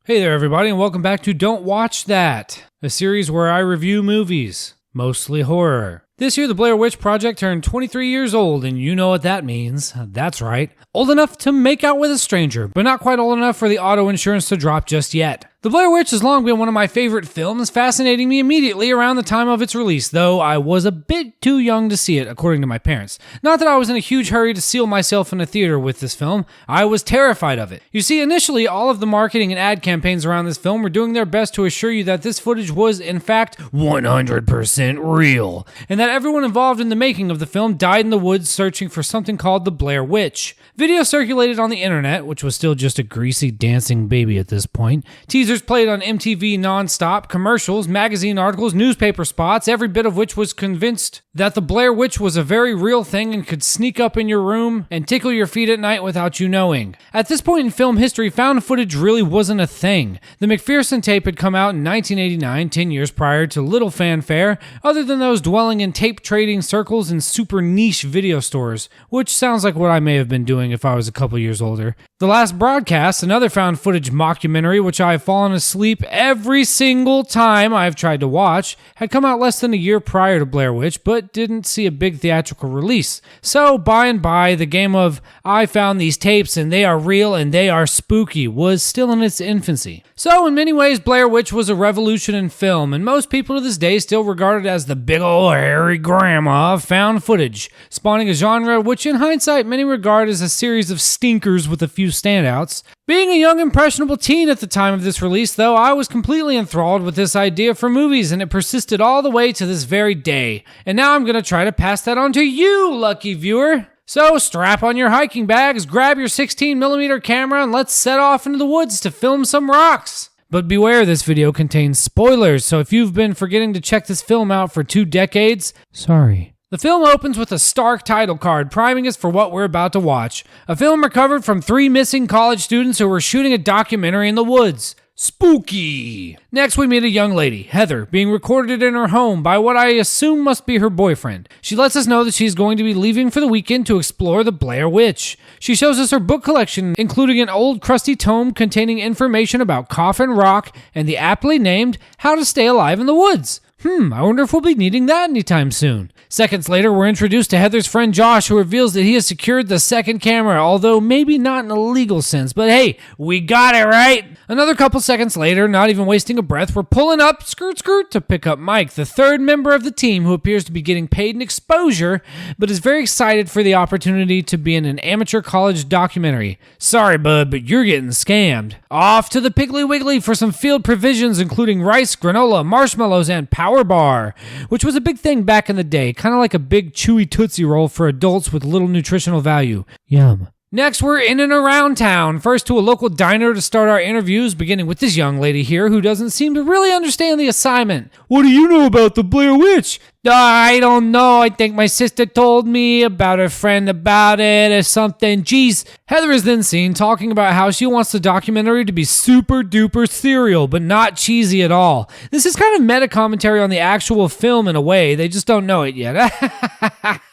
Hey there everybody, and welcome back to Don't Watch That, a series where I review movies, mostly horror. This year the Blair Witch Project turned 23 years old, and you know what that means. That's right, old enough to make out with a stranger, but not quite old enough for the auto insurance to drop just yet. The Blair Witch has long been one of my favorite films, fascinating me immediately around the time of its release, though I was a bit too young to see it, according to my parents. Not that I was in a huge hurry to seal myself in a theater with this film, I was terrified of it. You see, initially, all of the marketing and ad campaigns around this film were doing their best to assure you that this footage was, in fact, 100% real, and that everyone involved in the making of the film died in the woods searching for something called the Blair Witch. Video circulated on the internet, which was still just a greasy dancing baby at this point. Teasers played on MTV non-stop, commercials, magazine articles, newspaper spots, every bit of which was convinced that the Blair Witch was a very real thing and could sneak up in your room and tickle your feet at night without you knowing. At this point in film history, found footage really wasn't a thing. The McPherson tape had come out in 1989, 10 years prior, to little fanfare, other than those dwelling in tape trading circles and super niche video stores, which sounds like what I may have been doing if I was a couple years older. The Last Broadcast, another found footage mockumentary which I have fallen asleep every single time I've tried to watch, had come out less than a year prior to Blair Witch, but didn't see a big theatrical release. So by and by, the game of I found these tapes and they are real and they are spooky was still in its infancy. So in many ways, Blair Witch was a revolution in film, and most people to this day still regard it as the big ol' hairy grandma of found footage, spawning a genre which in hindsight many regard as a series of stinkers with a few standouts. Being a young impressionable teen at the time of this release, though, I was completely enthralled with this idea for movies, and it persisted all the way to this very day. And now I'm going to try to pass that on to you, lucky viewer. So strap on your hiking bags, grab your 16mm camera, and let's set off into the woods to film some rocks. But beware, this video contains spoilers, so if you've been forgetting to check this film out for 2 decades, sorry. The film opens with a stark title card priming us for what we're about to watch. A film recovered from 3 missing college students who were shooting a documentary in the woods. Spooky! Next, we meet a young lady, Heather, being recorded in her home by what I assume must be her boyfriend. She lets us know that she's going to be leaving for the weekend to explore the Blair Witch. She shows us her book collection, including an old crusty tome containing information about Coffin Rock and the aptly named How to Stay Alive in the Woods. I wonder if we'll be needing that anytime soon. Seconds later, we're introduced to Heather's friend Josh, who reveals that he has secured the second camera, although maybe not in a legal sense, but hey, we got it, right? Another couple seconds later, not even wasting a breath, we're pulling up, skirt, to pick up Mike, the third member of the team who appears to be getting paid in exposure, but is very excited for the opportunity to be in an amateur college documentary. Sorry, bud, but you're getting scammed. Off to the Piggly Wiggly for some field provisions, including rice, granola, marshmallows, and powerbar, which was a big thing back in the day, kind of like a big chewy Tootsie Roll for adults with little nutritional value. Yum. Next, we're in and around town. First to a local diner to start our interviews, beginning with this young lady here who doesn't seem to really understand the assignment. What do you know about the Blair Witch? I don't know. I think my sister told me about her friend about it or something. Jeez. Heather is then seen talking about how she wants the documentary to be super duper serial, but not cheesy at all. This is kind of meta commentary on the actual film in a way. They just don't know it yet.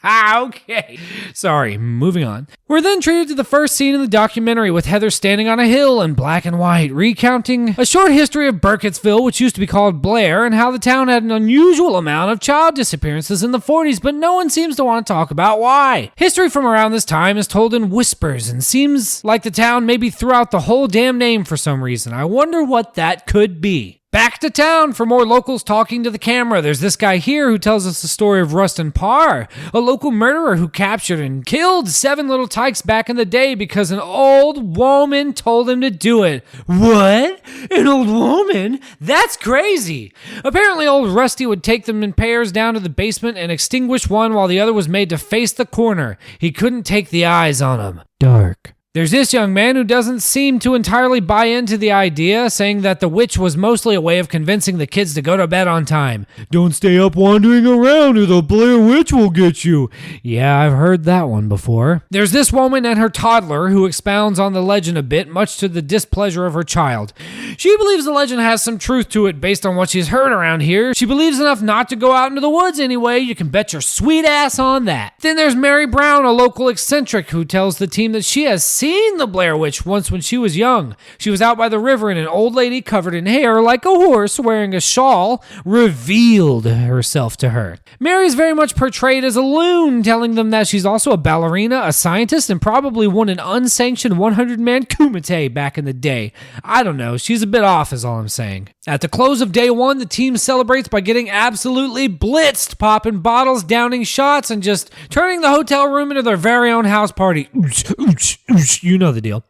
Okay. Sorry, moving on. We're then treated to the first scene in the documentary with Heather standing on a hill in black and white, recounting a short history of Burkittsville, which used to be called Blair, and how the town had an unusual amount of child disappearances in the 40s, but no one seems to want to talk about why. History from around this time is told in whispers and seems like the town maybe threw out the whole damn name for some reason. I wonder what that could be. Back to town for more locals talking to the camera. There's this guy here who tells us the story of Rustin Parr, a local murderer who captured and killed 7 little tykes back in the day because an old woman told him to do it. What? An old woman? That's crazy. Apparently old Rusty would take them in pairs down to the basement and extinguish one while the other was made to face the corner. He couldn't take the eyes on him. Dark. There's this young man who doesn't seem to entirely buy into the idea, saying that the witch was mostly a way of convincing the kids to go to bed on time. Don't stay up wandering around or the Blair Witch will get you. Yeah, I've heard that one before. There's this woman and her toddler who expounds on the legend a bit, much to the displeasure of her child. She believes the legend has some truth to it based on what she's heard around here. She believes enough not to go out into the woods anyway. You can bet your sweet ass on that. Then there's Mary Brown, a local eccentric who tells the team that she has seen the Blair Witch once when she was young. She was out by the river and an old lady covered in hair like a horse wearing a shawl revealed herself to her. Mary is very much portrayed as a loon, telling them that she's also a ballerina, a scientist, and probably won an unsanctioned 100-man kumite back in the day. I don't know, she's a bit off is all I'm saying. At the close of day one, the team celebrates by getting absolutely blitzed, popping bottles, downing shots, and just turning the hotel room into their very own house party. You know the deal.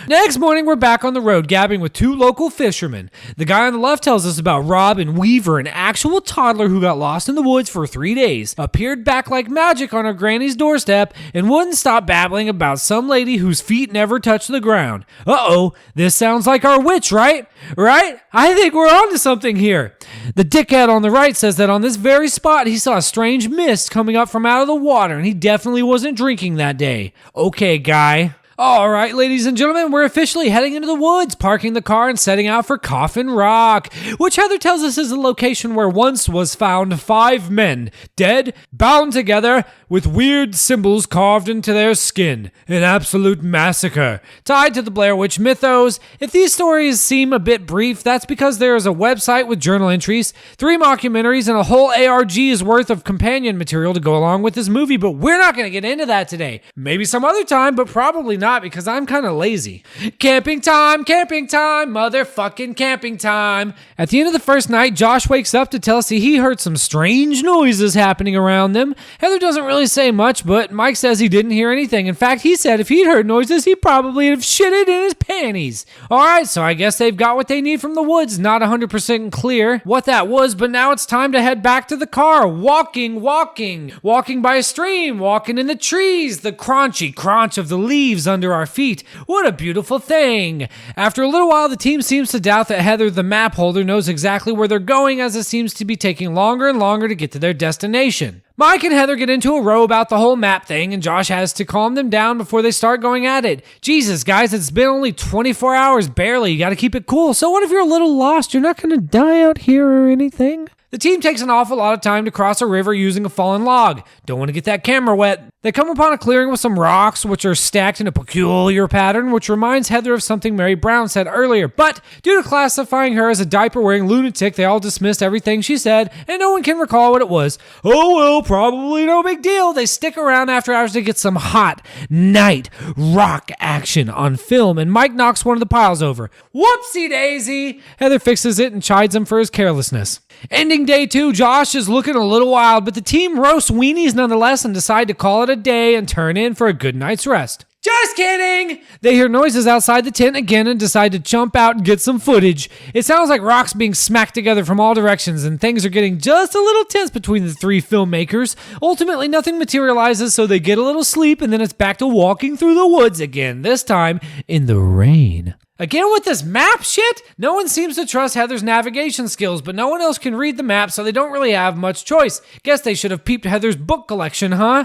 Next morning, we're back on the road, gabbing with two local fishermen. The guy on the left tells us about Rob and Weaver, an actual toddler who got lost in the woods for 3 days, appeared back like magic on our granny's doorstep, and wouldn't stop babbling about some lady whose feet never touched the ground. Uh-oh, this sounds like our witch, right? Right? I think we're onto something here. The dickhead on the right says that on this very spot, he saw a strange mist coming up from out of the water, and he definitely wasn't drinking that day. Okay, guy. All right, ladies and gentlemen, we're officially heading into the woods, parking the car and setting out for Coffin Rock, which Heather tells us is the location where once was found 5 men, dead, bound together, with weird symbols carved into their skin. An absolute massacre. Tied to the Blair Witch mythos. If these stories seem a bit brief, that's because there is a website with journal entries, 3 mockumentaries, and a whole ARG's worth of companion material to go along with this movie, but we're not going to get into that today. Maybe some other time, but probably not because I'm kind of lazy. Camping time, motherfucking camping time. At the end of the first night, Josh wakes up to tell us he heard some strange noises happening around them. Heather doesn't really say much, but Mike says he didn't hear anything. In fact, he said if he'd heard noises, he'd probably have shitted in his panties. Alright, so I guess they've got what they need from the woods. Not 100% clear what that was, but now it's time to head back to the car. Walking by a stream, walking in the trees, the crunchy crunch of the leaves under our feet. What a beautiful thing. After a little while, the team seems to doubt that Heather, the map holder, knows exactly where they're going, as it seems to be taking longer and longer to get to their destination. Mike and Heather get into a row about the whole map thing, and Josh has to calm them down before they start going at it. Jesus, guys, it's been only 24 hours, barely. You gotta keep it cool. So what if you're a little lost? You're not gonna die out here or anything? The team takes an awful lot of time to cross a river using a fallen log. Don't want to get that camera wet. They come upon a clearing with some rocks, which are stacked in a peculiar pattern, which reminds Heather of something Mary Brown said earlier. But due to classifying her as a diaper-wearing lunatic, they all dismissed everything she said, and no one can recall what it was. Oh well, probably no big deal. They stick around after hours to get some hot night rock action on film, and Mike knocks one of the piles over. Whoopsie daisy! Heather fixes it and chides him for his carelessness. Ending day 2, Josh is looking a little wild, but the team roasts weenies nonetheless and decide to call it a day and turn in for a good night's rest. Just kidding! They hear noises outside the tent again and decide to jump out and get some footage. It sounds like rocks being smacked together from all directions, and things are getting just a little tense between the 3 filmmakers. Ultimately, nothing materializes, so they get a little sleep, and then it's back to walking through the woods again, this time in the rain. Again with this map shit? No one seems to trust Heather's navigation skills, but no one else can read the map, so they don't really have much choice. Guess they should have peeped Heather's book collection, huh?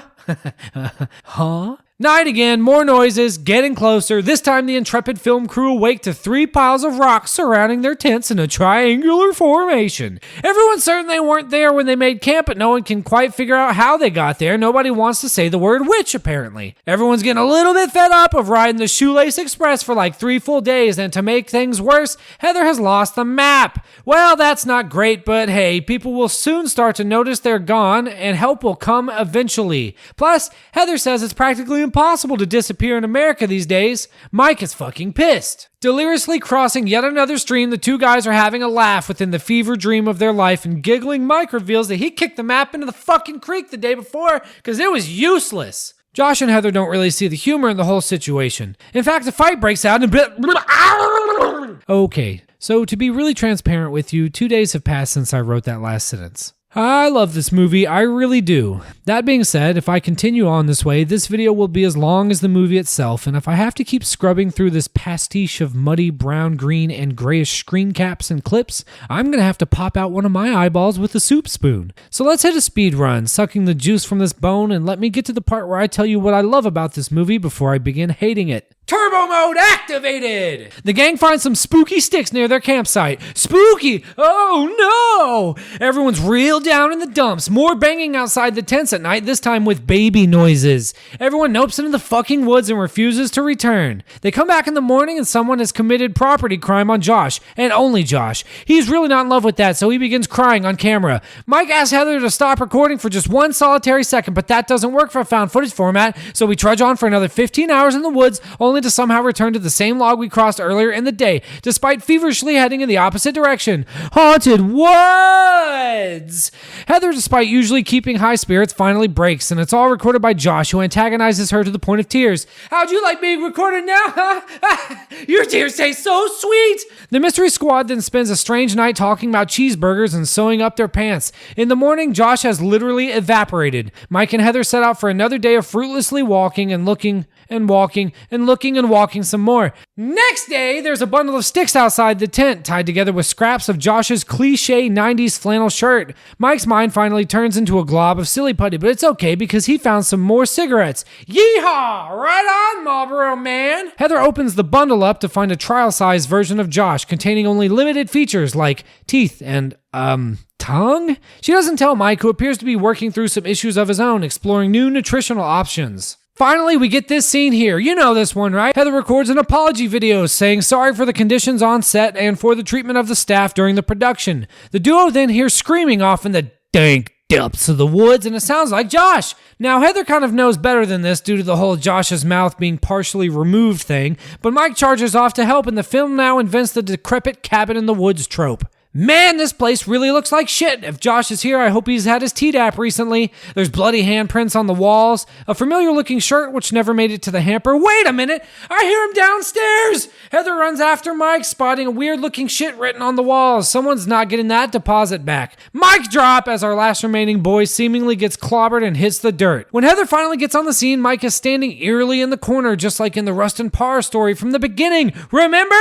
Huh? Night again, more noises, getting closer. This time the intrepid film crew awake to 3 piles of rocks surrounding their tents in a triangular formation. Everyone's certain they weren't there when they made camp, but no one can quite figure out how they got there. Nobody wants to say the word witch, apparently. Everyone's getting a little bit fed up of riding the Shoelace Express for like 3 full days, and to make things worse, Heather has lost the map. Well, that's not great, but hey, people will soon start to notice they're gone, and help will come eventually. Plus, Heather says it's practically impossible to disappear in America these days. Mike is fucking pissed. Deliriously crossing yet another stream, the 2 guys are having a laugh within the fever dream of their life, and giggling Mike reveals that he kicked the map into the fucking creek the day before because it was useless. Josh and Heather don't really see the humor in the whole situation. In fact, a fight breaks out and Okay, so to be really transparent with you, 2 days have passed since I wrote that last sentence. I love this movie, I really do. That being said, if I continue on this way, this video will be as long as the movie itself, and if I have to keep scrubbing through this pastiche of muddy brown, green, and grayish screen caps and clips, I'm gonna have to pop out one of my eyeballs with a soup spoon. So let's hit a speed run, sucking the juice from this bone, and let me get to the part where I tell you what I love about this movie before I begin hating it. Turbo mode activated! The gang finds some spooky sticks near their campsite. Spooky! Oh no! Everyone's real down in the dumps. More banging outside the tents at night, this time with baby noises. Everyone nopes into the fucking woods and refuses to return. They come back in the morning and someone has committed property crime on Josh, and only Josh. He's really not in love with that, so he begins crying on camera. Mike asks Heather to stop recording for just one solitary second, but that doesn't work for a found footage format, so we trudge on for another 15 hours in the woods, only to somehow return to the same log we crossed earlier in the day, despite feverishly heading in the opposite direction. Haunted woods! Heather, despite usually keeping high spirits, finally breaks, and it's all recorded by Josh, who antagonizes her to the point of tears. How'd you like being recorded now, huh? Your tears taste so sweet! The mystery squad then spends a strange night talking about cheeseburgers and sewing up their pants. In the morning, Josh has literally evaporated. Mike and Heather set out for another day of fruitlessly walking and looking and walking and looking and walking some more. Next day, there's a bundle of sticks outside the tent, tied together with scraps of Josh's cliche 90s flannel shirt. Mike's mind finally turns into a glob of silly putty, but it's okay because he found some more cigarettes. Yeehaw! Right on, Marlboro Man! Heather opens the bundle up to find a trial-size version of Josh, containing only limited features like teeth and, tongue? She doesn't tell Mike, who appears to be working through some issues of his own, exploring new nutritional options. Finally, we get this scene here. You know this one, right? Heather records an apology video saying sorry for the conditions on set and for the treatment of the staff during the production. The duo then hears screaming off in the dank depths of the woods, and it sounds like Josh. Now, Heather kind of knows better than this due to the whole Josh's mouth being partially removed thing, but Mike charges off to help, and the film now invents the decrepit cabin in the woods trope. Man, this place really looks like shit. If Josh is here, I hope he's had his Tdap recently. There's bloody handprints on the walls, a familiar-looking shirt which never made it to the hamper. Wait a minute! I hear him downstairs! Heather runs after Mike, spotting a weird-looking shit written on the walls. Someone's not getting that deposit back. Mic drop as our last remaining boy seemingly gets clobbered and hits the dirt. When Heather finally gets on the scene, Mike is standing eerily in the corner, just like in the Rustin Parr story from the beginning. Remember?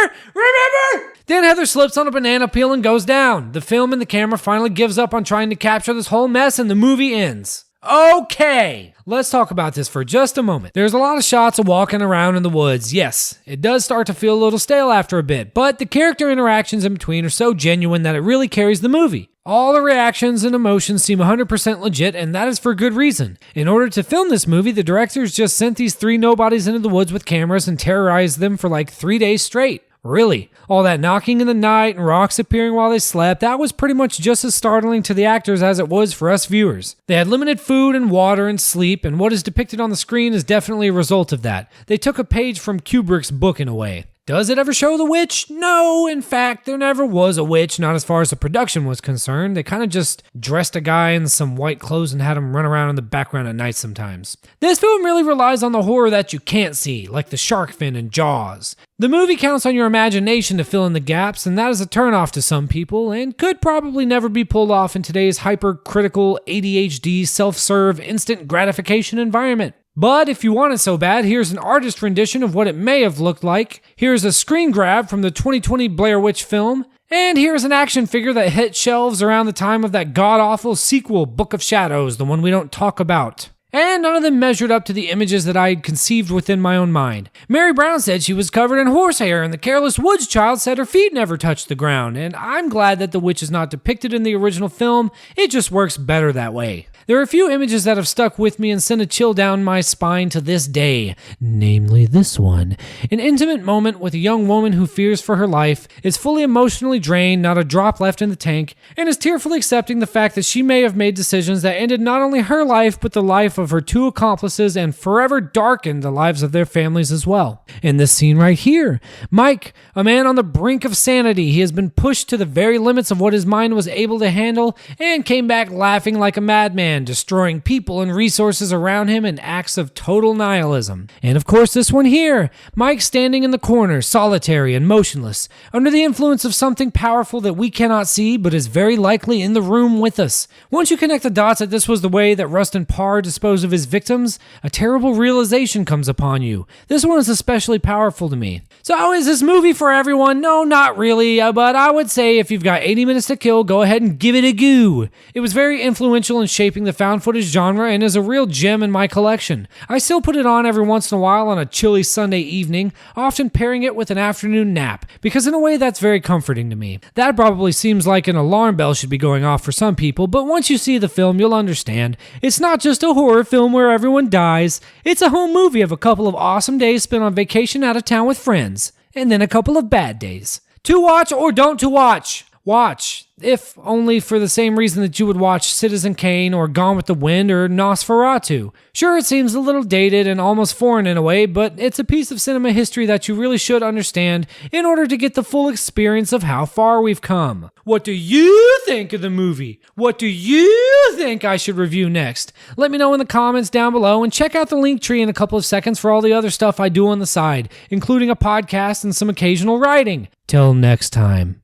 Then Heather slips on a banana peel and goes down. The film and the camera finally gives up on trying to capture this whole mess, and the movie ends. Okay, let's talk about this for just a moment. There's a lot of shots of walking around in the woods. Yes, it does start to feel a little stale after a bit, but the character interactions in between are so genuine that it really carries the movie. All the reactions and emotions seem 100% legit, and that is for good reason. In order to film this movie, the directors just sent these three nobodies into the woods with cameras and terrorized them for like 3 days straight. Really, all that knocking in the night and rocks appearing while they slept, that was pretty much just as startling to the actors as it was for us viewers. They had limited food and water and sleep, and what is depicted on the screen is definitely a result of that. They took a page from Kubrick's book in a way. Does it ever show the witch? No, in fact, there never was a witch, not as far as the production was concerned. They kind of just dressed a guy in some white clothes and had him run around in the background at night sometimes. This film really relies on the horror that you can't see, like the shark fin in Jaws. The movie counts on your imagination to fill in the gaps, and that is a turnoff to some people, and could probably never be pulled off in today's hypercritical, ADHD, self-serve, instant gratification environment. But if you want it so bad, here's an artist rendition of what it may have looked like. Here's a screen grab from the 2020 Blair Witch film. And here's an action figure that hit shelves around the time of that god-awful sequel, Book of Shadows, the one we don't talk about. And none of them measured up to the images that I had conceived within my own mind. Mary Brown said she was covered in horsehair, and the careless woods child said her feet never touched the ground. And I'm glad that the witch is not depicted in the original film. It just works better that way. There are a few images that have stuck with me and sent a chill down my spine to this day, namely this one. An intimate moment with a young woman who fears for her life, is fully emotionally drained, not a drop left in the tank, and is tearfully accepting the fact that she may have made decisions that ended not only her life, but the life of her two accomplices and forever darkened the lives of their families as well. In this scene right here, Mike, a man on the brink of sanity, he has been pushed to the very limits of what his mind was able to handle and came back laughing like a madman, destroying people and resources around him in acts of total nihilism. And of course this one here, Mike standing in the corner, solitary and motionless, under the influence of something powerful that we cannot see but is very likely in the room with us. Once you connect the dots that this was the way that Rustin Parr disposed dispose of his victims, a terrible realization comes upon you. This one is especially powerful to me. So is this movie for everyone? No, not really, but I would say if you've got 80 minutes to kill, go ahead and give it a go. It was very influential in shaping the found footage genre and is a real gem in my collection. I still put it on every once in a while on a chilly Sunday evening, often pairing it with an afternoon nap, because in a way that's very comforting to me. That probably seems like an alarm bell should be going off for some people, but once you see the film, you'll understand. It's not just a horror film where everyone dies. It's a home movie of a couple of awesome days spent on vacation out of town with friends, and then a couple of bad days. To watch or don't to watch? Watch, if only for the same reason that you would watch Citizen Kane or Gone with the Wind or Nosferatu. Sure, it seems a little dated and almost foreign in a way, but it's a piece of cinema history that you really should understand in order to get the full experience of how far we've come. What do you think of the movie? What do you think I should review next? Let me know in the comments down below, and check out the link tree in a couple of seconds for all the other stuff I do on the side, including a podcast and some occasional writing. Till next time.